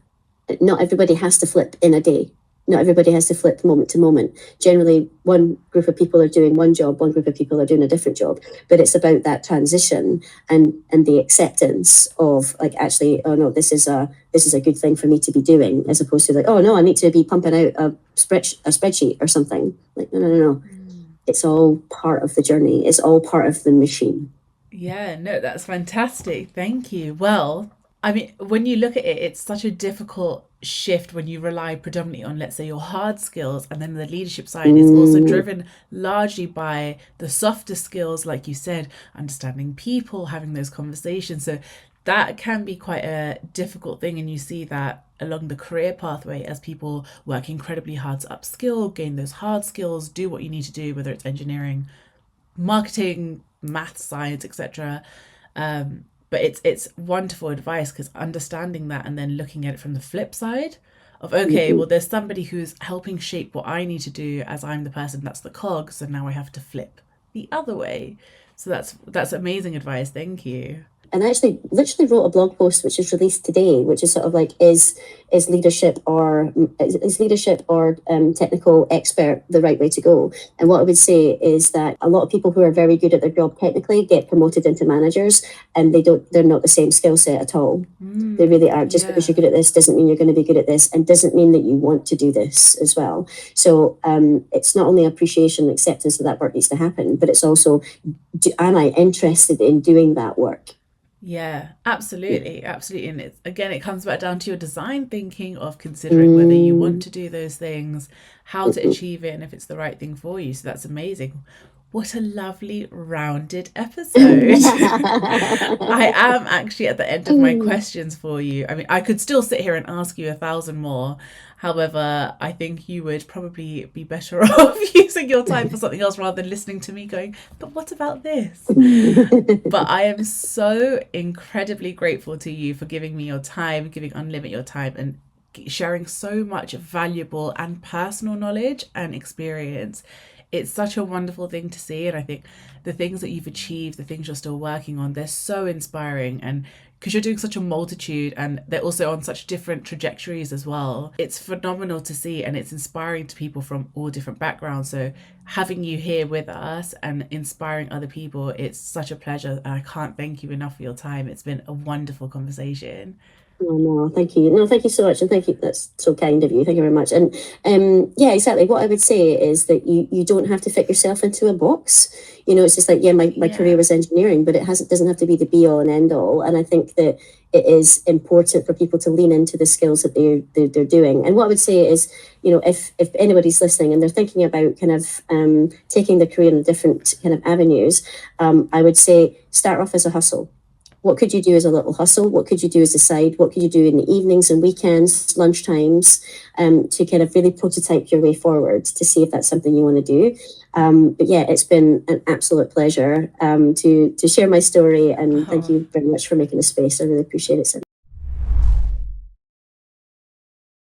S1: Not everybody has to flip in a day. Not everybody has to flip moment to moment. Generally, one group of people are doing one job, one group of people are doing a different job. But it's about that transition and the acceptance of like, actually, oh no, this is a good thing for me to be doing, as opposed to like, oh no, I need to be pumping out a spreadsheet or something. Like, no. It's all part of the journey. It's all part of the machine.
S2: Yeah, no, that's fantastic. Thank you. Well, I mean, when you look at it, it's such a difficult shift when you rely predominantly on, let's say, your hard skills, and then the leadership side is also driven largely by the softer skills, like you said, understanding people, having those conversations. So that can be quite a difficult thing, and you see that along the career pathway as people work incredibly hard to upskill, gain those hard skills, do what you need to do, whether it's engineering, marketing, math, science, etc. But it's wonderful advice, because understanding that and then looking at it from the flip side of, okay, well, there's somebody who's helping shape what I need to do as I'm the person that's the cog, so now I have to flip the other way. So that's amazing advice. Thank you.
S1: And I actually literally wrote a blog post which is released today, which is sort of like, is leadership or technical expert the right way to go? And what I would say is that a lot of people who are very good at their job technically get promoted into managers, and they're not the same skill set at all. They really are. Just because you're good at this doesn't mean you're going to be good at this, and doesn't mean that you want to do this as well. So it's not only appreciation and acceptance that work needs to happen, but it's also, am I interested in doing that work?
S2: Yeah, absolutely. Absolutely. And it comes back down to your design thinking of considering whether you want to do those things, how to achieve it, and if it's the right thing for you. So that's amazing. What a lovely rounded episode. I am actually at the end of my questions for you. I mean, I could still sit here and ask you 1,000 more. However, I think you would probably be better off using your time for something else rather than listening to me going, but what about this? But I am so incredibly grateful to you for giving me your time, giving Unlimit your time, and sharing so much valuable and personal knowledge and experience. It's such a wonderful thing to see. And I think the things that you've achieved, the things you're still working on, they're so inspiring. And because you're doing such a multitude, and they're also on such different trajectories as well, it's phenomenal to see, and it's inspiring to people from all different backgrounds. So having you here with us and inspiring other people, it's such a pleasure. And I can't thank you enough for your time. It's been a wonderful conversation.
S1: Oh, no, thank you. No, thank you so much. And thank you. That's so kind of you. Thank you very much. And yeah, exactly. What I would say is that you don't have to fit yourself into a box. It's just like, my career was engineering, but doesn't have to be the be all and end all. And I think that it is important for people to lean into the skills that they're doing. And what I would say is, if anybody's listening and they're thinking about kind of taking their career in different kind of avenues, I would say start off as a hustle. What could you do as a little hustle? What could you do as a side? What could you do in the evenings and weekends, lunch times, to kind of really prototype your way forward to see if that's something you want to do? But yeah, it's been an absolute pleasure to share my story, and thank you very much for making the space. I really appreciate it, Sym.